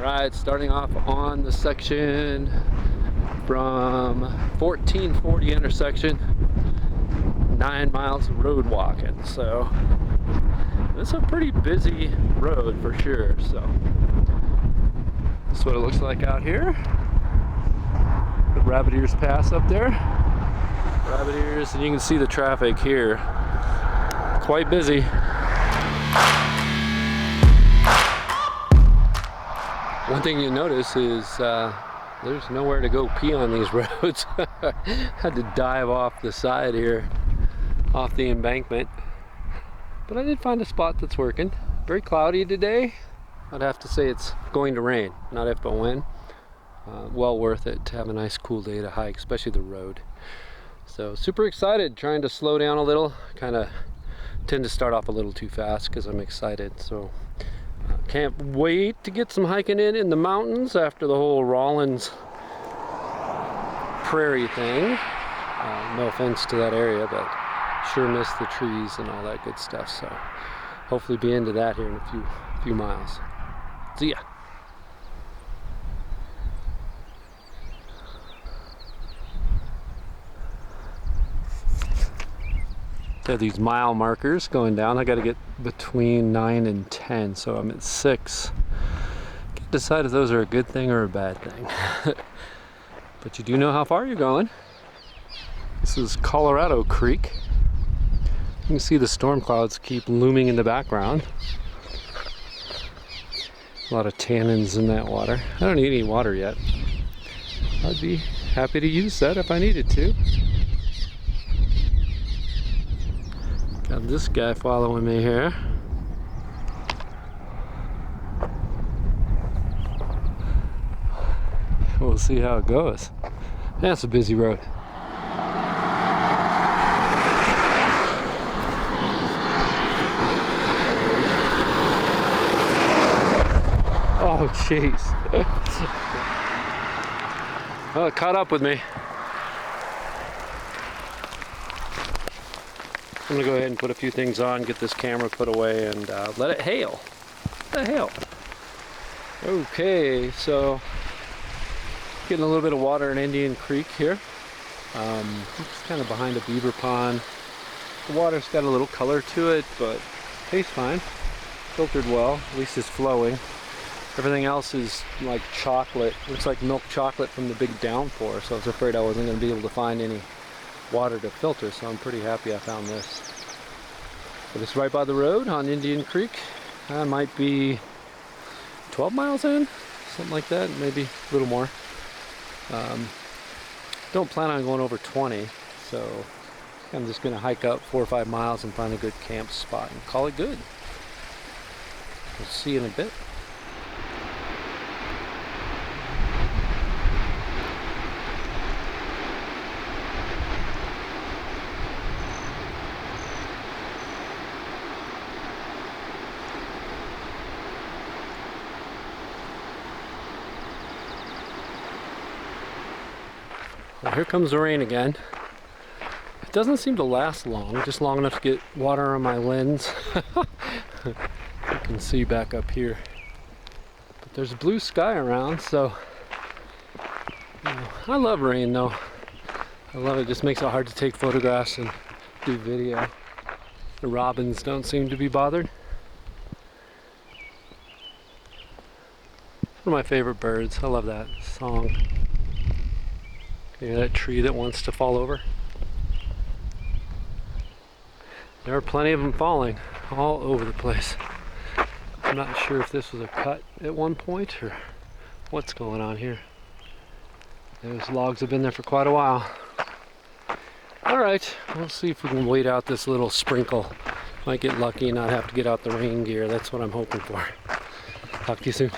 Alright, starting off on the section from 1440 intersection, 9 miles of road walking. So it's a pretty busy road for sure. So this is what it looks like out here. The Rabbit Ears Pass up there. Rabbit Ears, and you can see the traffic here. Quite busy. One thing you notice is there's nowhere to go pee on these roads. Had to dive off the side here, off the embankment. But I did find a spot that's working. Very cloudy today. I'd have to say it's going to rain, not if but when. Well worth it to have a nice cool day to hike, especially the road. So super excited, trying to slow down a little. Kind of tend to start off a little too fast because I'm excited. So can't wait to get some hiking in the mountains after the whole Rollins prairie thing. No offense to that area, but sure miss the trees and all that good stuff. So hopefully be into that here in a few miles. See ya. So these mile markers going down. I got to get between 9 and 10, so I'm at 6. Can't decide if those are a good thing or a bad thing. But you do know how far you're going. This is Colorado Creek. You can see the storm clouds keep looming in the background. A lot of tannins in that water. I don't need any water yet. I'd be happy to use that if I needed to. Got this guy following me here. We'll see how it goes. That's a busy road. Oh, jeez. Well, it caught up with me. I'm gonna go ahead and put a few things on, get this camera put away, and let it hail. Let it hail. Okay, so getting a little bit of water in Indian Creek here. Just kind of behind a beaver pond. The water's got a little color to it, but tastes fine. Filtered well, at least it's flowing. Everything else is like chocolate. Looks like milk chocolate from the big downpour, so I was afraid I wasn't gonna be able to find any water to filter, so I'm pretty happy I found this. But it's right by the road on Indian Creek. I might be 12 miles in, something like that, maybe a little more. Don't plan on going over 20, so I'm just gonna hike up 4 or 5 miles and find a good camp spot and call it good. We'll see you in a bit. Well, here comes the rain again. It doesn't seem to last long, just long enough to get water on my lens. You can see back up here. But there's blue sky around, so I love rain though. I love it, just makes it hard to take photographs and do video. The robins don't seem to be bothered. One of my favorite birds, I love that song. Yeah, that tree that wants to fall over. There are plenty of them falling all over the place. I'm not sure if this was a cut at one point or what's going on here. Those logs have been there for quite a while. Alright, we'll see if we can wait out this little sprinkle. Might get lucky and not have to get out the rain gear. That's what I'm hoping for. Talk to you soon.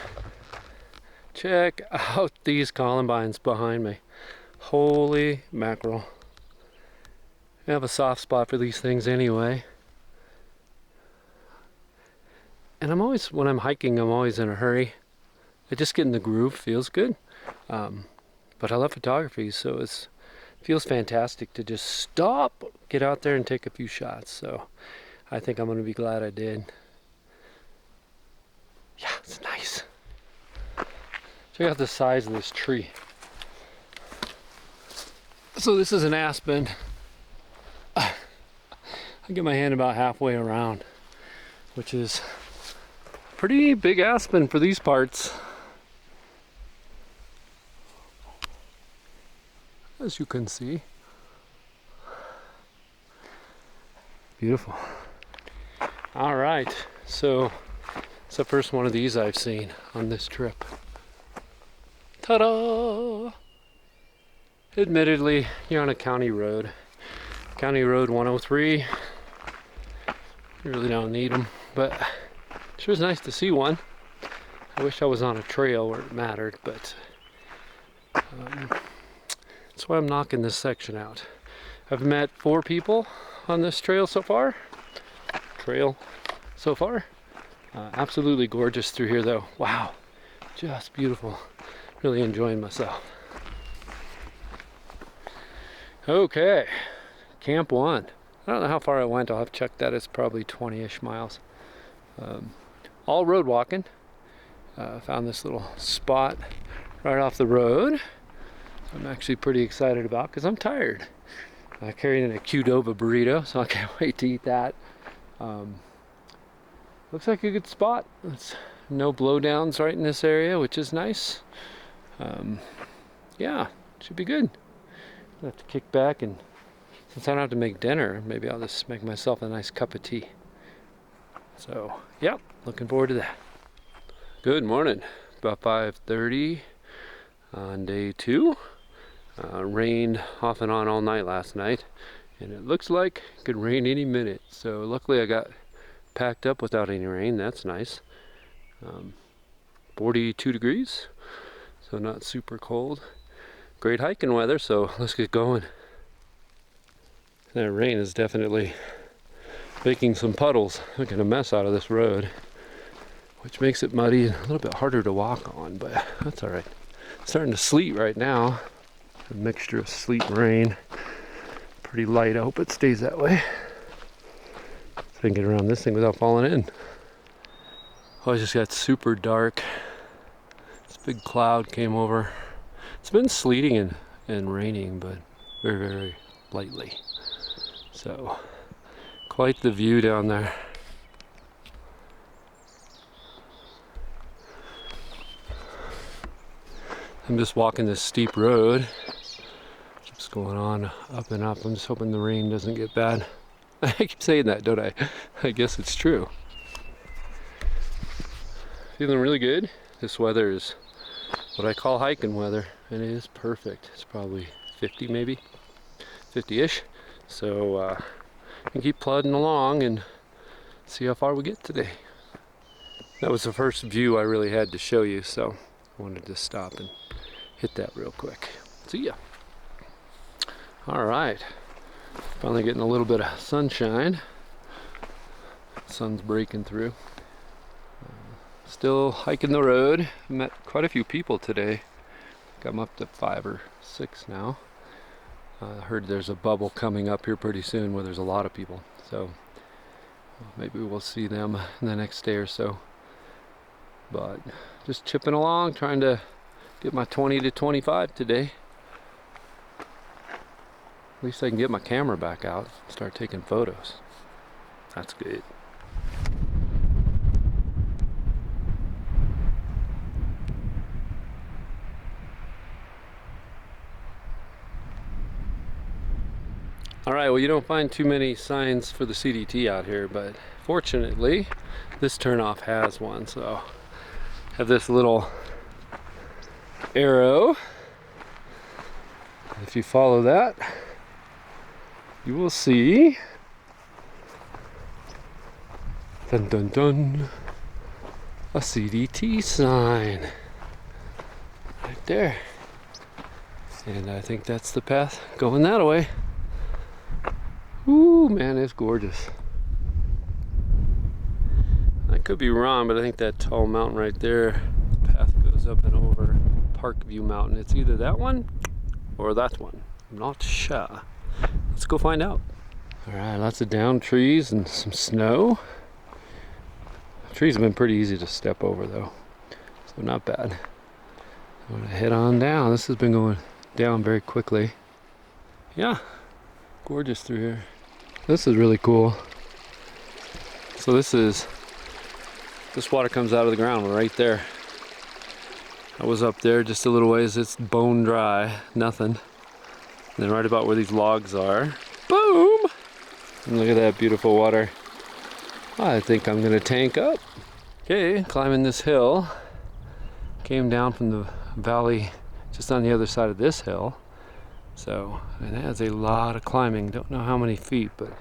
Check out these columbines behind me. Holy mackerel. I have a soft spot for these things anyway. And when I'm hiking, I'm always in a hurry. I just get in the groove, feels good. But I love photography, so it feels fantastic to just stop, get out there and take a few shots. So I think I'm going to be glad I did. Yeah, it's nice. Check out the size of this tree. So this is an aspen. I get my hand about halfway around, which is pretty big aspen for these parts. As you can see. Beautiful. All right, so it's the first one of these I've seen on this trip. Ta-da! Admittedly, you're on a county road. County Road 103. You really don't need them, but it sure is nice to see one. I wish I was on a trail where it mattered, but that's why I'm knocking this section out. I've met 4 people on this trail so far. Absolutely gorgeous through here though. Wow, just beautiful. Really enjoying myself. Okay, Camp 1. I don't know how far I went. I'll have to check that. It's probably 20-ish miles. All road walking. Found this little spot right off the road. I'm actually pretty excited about because I'm tired. I carried in a Qdoba burrito, so I can't wait to eat that. Looks like a good spot. It's no blowdowns right in this area, which is nice. Yeah, should be good. I'll have to kick back, and since I don't have to make dinner, maybe I'll just make myself a nice cup of tea. So, yeah, looking forward to that. Good morning. About 5:30 on day 2. Rained off and on all night last night, and it looks like it could rain any minute. So luckily I got packed up without any rain. That's nice. 42 degrees, so not super cold. Great hiking weather, so let's get going. That rain is definitely making some puddles, making a mess out of this road, which makes it muddy and a little bit harder to walk on, but that's all right. It's starting to sleet right now. A mixture of sleet and rain. Pretty light. I hope it stays that way. So I can get around this thing without falling in. Oh, it just got super dark. This big cloud came over. It's been sleeting and raining, but very, very lightly. So, quite the view down there. I'm just walking this steep road. Keeps going on up and up. I'm just hoping the rain doesn't get bad. I keep saying that, don't I? I guess it's true. Feeling really good. This weather is what I call hiking weather, and it is perfect. It's probably 50 maybe, 50-ish. So I can keep plodding along and see how far we get today. That was the first view I really had to show you, so I wanted to stop and hit that real quick. See ya. All right, finally getting a little bit of sunshine. Sun's breaking through. Still hiking the road. Met quite a few people today. I think I'm up to 5 or 6 now. I heard there's a bubble coming up here pretty soon where there's a lot of people. So maybe we'll see them in the next day or so. But just chipping along, trying to get my 20 to 25 today. At least I can get my camera back out and start taking photos. That's good. All right, well, you don't find too many signs for the CDT out here, but fortunately, this turnoff has one. So I have this little arrow. If you follow that, you will see, dun dun dun, a CDT sign right there. And I think that's the path going that way. Ooh, man, it's gorgeous. I could be wrong, but I think that tall mountain right there, the path goes up and over Parkview Mountain. It's either that one or that one. I'm not sure. Let's go find out. All right, lots of downed trees and some snow. The trees have been pretty easy to step over though, so not bad. I'm gonna head on down. This has been going down very quickly. Yeah, gorgeous through here. This is really cool. So this water comes out of the ground right there. I was up there just a little ways. It's bone dry, nothing. And then right about where these logs are, boom! And look at that beautiful water. I think I'm gonna tank up. Okay, climbing this hill. Came down from the valley just on the other side of this hill. So, and that's a lot of climbing. Don't know how many feet, but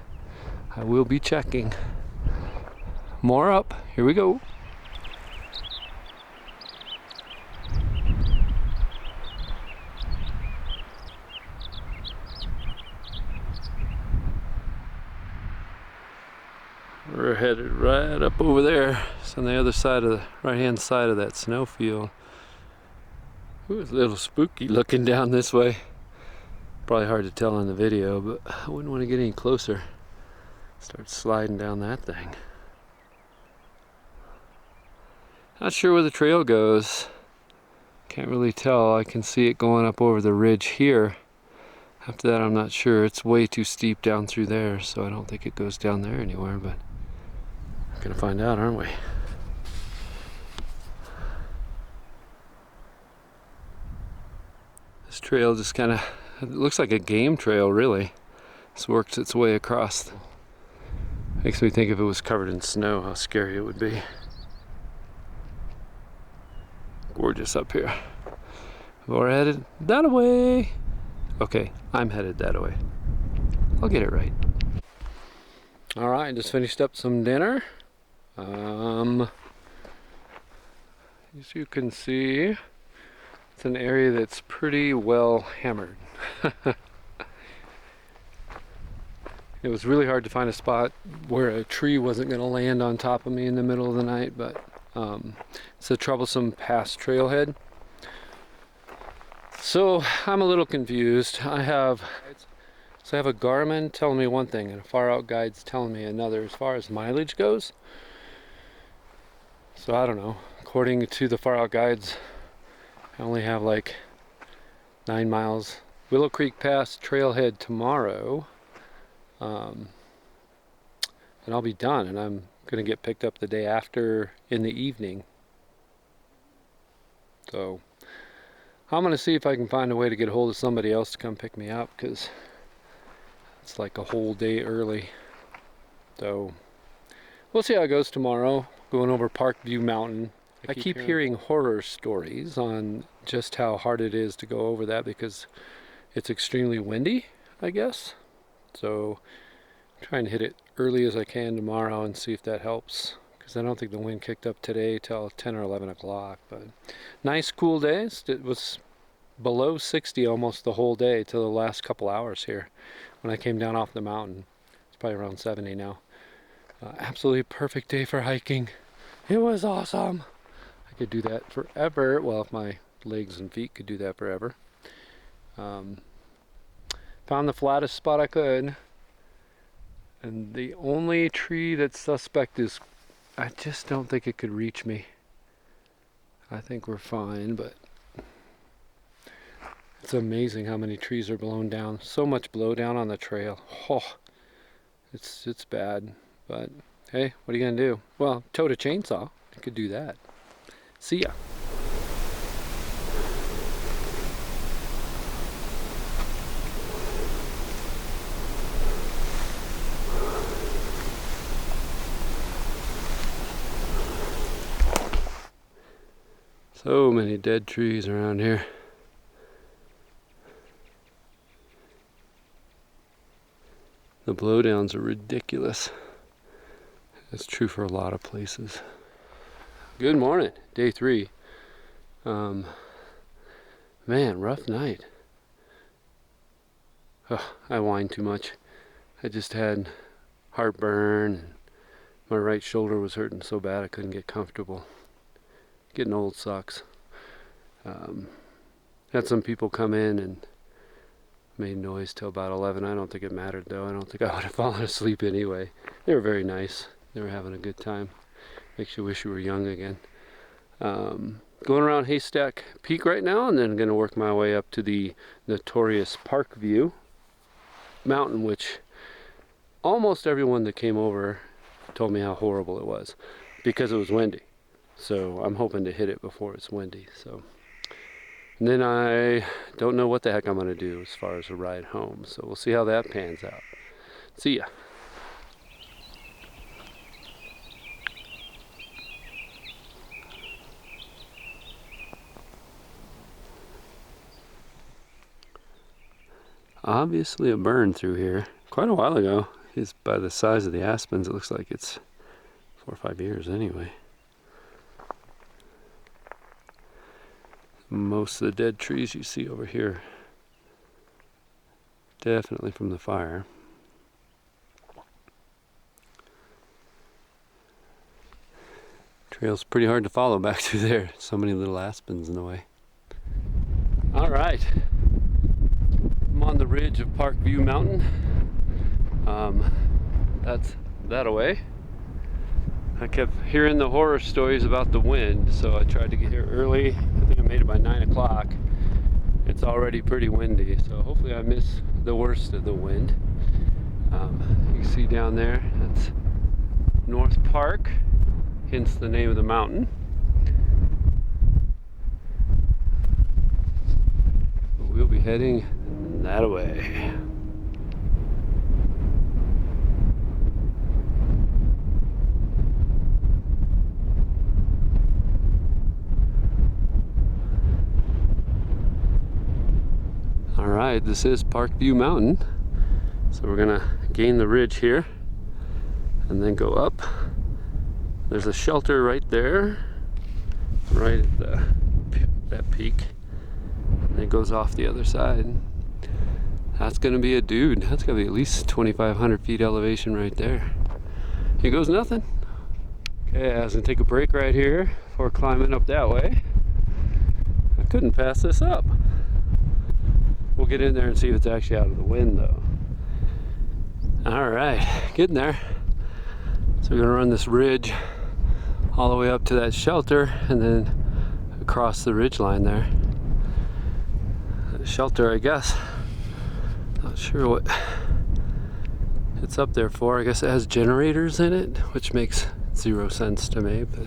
I will be checking. More up, here we go. We're headed right up over there. It's on the other side of the right-hand side of that snowfield. Ooh, it's a little spooky looking down this way. Probably hard to tell on the video, but I wouldn't want to get any closer. Start sliding down that thing. Not sure where the trail goes. Can't really tell. I can see it going up over the ridge here. After that, I'm not sure. It's way too steep down through there, so I don't think it goes down there anywhere, but we're gonna find out, aren't we? This trail just kind of, it looks like a game trail, really. It's worked its way across. Makes me think if it was covered in snow, how scary it would be. Gorgeous up here. We're headed that way. Okay, I'm headed that way. I'll get it right. All right, just finished up some dinner. As you can see, it's an area that's pretty well hammered. It was really hard to find a spot where a tree wasn't going to land on top of me in the middle of the night, but it's a troublesome pass trailhead. So I'm a little confused. I have a Garmin telling me one thing and a Far Out Guide's telling me another as far as mileage goes. So I don't know. According to the Far Out Guides, I only have like 9 miles. Willow Creek Pass trailhead tomorrow. And I'll be done, and I'm gonna get picked up the day after in the evening. So I'm gonna see if I can find a way to get a hold of somebody else to come pick me up, because it's like a whole day early. So we'll see how it goes tomorrow. Going over Parkview Mountain. I keep hearing horror stories on just how hard it is to go over that because it's extremely windy, I guess. So I'm trying to hit it early as I can tomorrow and see if that helps, because I don't think the wind kicked up today till 10 or 11 o'clock. But nice cool days. It was below 60 almost the whole day till the last couple hours here when I came down off the mountain. It's probably around 70 now. Absolutely perfect day for hiking. It was awesome. I could do that forever. Well, if my legs and feet could do that forever. Found the flattest spot I could. And the only tree that's suspect is, I just don't think it could reach me. I think we're fine, but it's amazing how many trees are blown down. So much blowdown on the trail. Oh, it's bad. But hey, what are you gonna do? Well, towed a chainsaw. You could do that. See ya. So many dead trees around here. The blowdowns are ridiculous. That's true for a lot of places. Good morning, day 3. Man, rough night. I whined too much. I just had heartburn. My right shoulder was hurting so bad I couldn't get comfortable. Getting old sucks. Had some people come in and made noise till about 11. I don't think it mattered though. I don't think I would have fallen asleep anyway. They were very nice. They were having a good time. Makes you wish you were young again. going around Haystack Peak right now, and then going to work my way up to the notorious Parkview mountain, which almost everyone that came over told me how horrible it was because it was windy. So I'm hoping to hit it before it's windy. So, and then I don't know what the heck I'm going to do as far as a ride home. So we'll see how that pans out. See ya. Obviously a burn through here quite a while ago. It's by the size of the aspens, it looks like it's 4 or 5 years anyway. Most of the dead trees you see over here, definitely from the fire. Trail's pretty hard to follow back through there. So many little aspens in the way. All right. I'm on the ridge of Parkview Mountain. That's that away. I kept hearing the horror stories about the wind, so I tried to get here early. I think I made it by 9 o'clock. It's already pretty windy, so hopefully I miss the worst of the wind. You can see down there, that's North Park, hence the name of the mountain. We'll be heading that way. Alright, this is Parkview Mountain. So we're gonna gain the ridge here and then go up. There's a shelter right there, right at that peak. And it goes off the other side. That's gonna be a dude. That's gonna be at least 2,500 feet elevation right there. Here goes nothing. Okay, I was gonna take a break right here before climbing up that way. I couldn't pass this up. We'll get in there and see if it's actually out of the wind though. All right, getting there. So we're gonna run this ridge all the way up to that shelter and then across the ridge line there. The shelter, I guess. Not sure what it's up there for. I guess it has generators in it, which makes 0 sense to me, but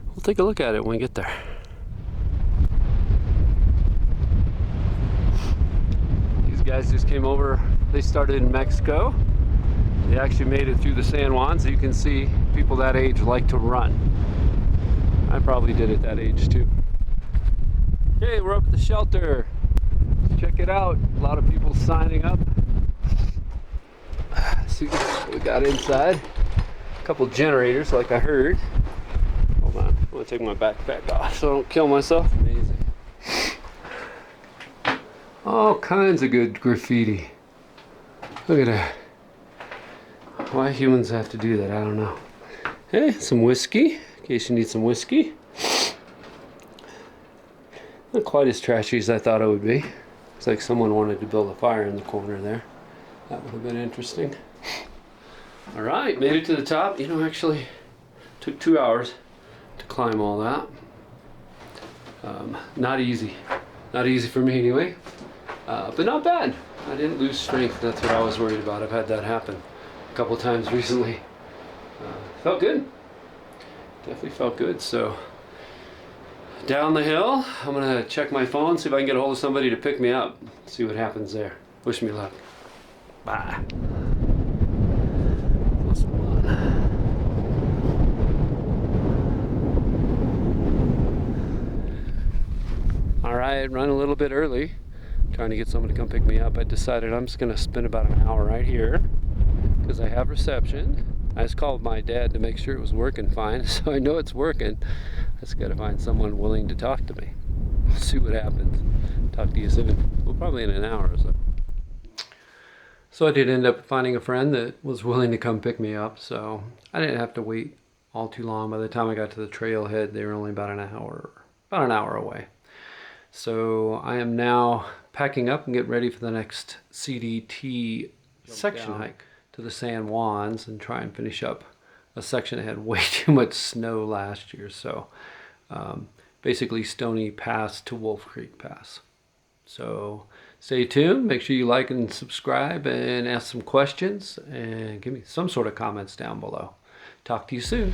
we'll take a look at it when we get there. Guys just came over. They started in Mexico. They actually made it through the San Juans. You can see people that age like to run. I probably did at that age too. Okay, we're up at the shelter. Let's check it out. A lot of people signing up. Let's see what we got inside. A couple generators like I heard. Hold on, I'm gonna take my backpack off so I don't kill myself. Amazing. All kinds of good graffiti. Look at that. Why humans have to do that, I don't know. Hey, some whiskey, in case you need some whiskey. Not quite as trashy as I thought it would be. Looks like someone wanted to build a fire in the corner there. That would have been interesting. All right, made it to the top. You know, actually took 2 hours to climb all that. Not easy. Not easy for me anyway. But not bad. I didn't lose strength. That's what I was worried about. I've had that happen a couple times recently. Felt good. Definitely felt good. So down the hill, I'm gonna check my phone, see if I can get a hold of somebody to pick me up. See what happens there. Wish me luck. Bye. All right, run a little bit early. Trying to get someone to come pick me up. I decided I'm just gonna spend about an hour right here because I have reception. I just called my dad to make sure it was working fine, so I know it's working. I just gotta find someone willing to talk to me. We'll see what happens. Talk to you soon. Well, probably in an hour or so. So I did end up finding a friend that was willing to come pick me up, so I didn't have to wait all too long. By the time I got to the trailhead, they were only about an hour away. So I am now packing up and getting ready for the next CDT section hike to the San Juans and try and finish up a section that had way too much snow last year. So basically Stony Pass to Wolf Creek Pass. So stay tuned, make sure you like and subscribe and ask some questions and give me some sort of comments down below. Talk to you soon.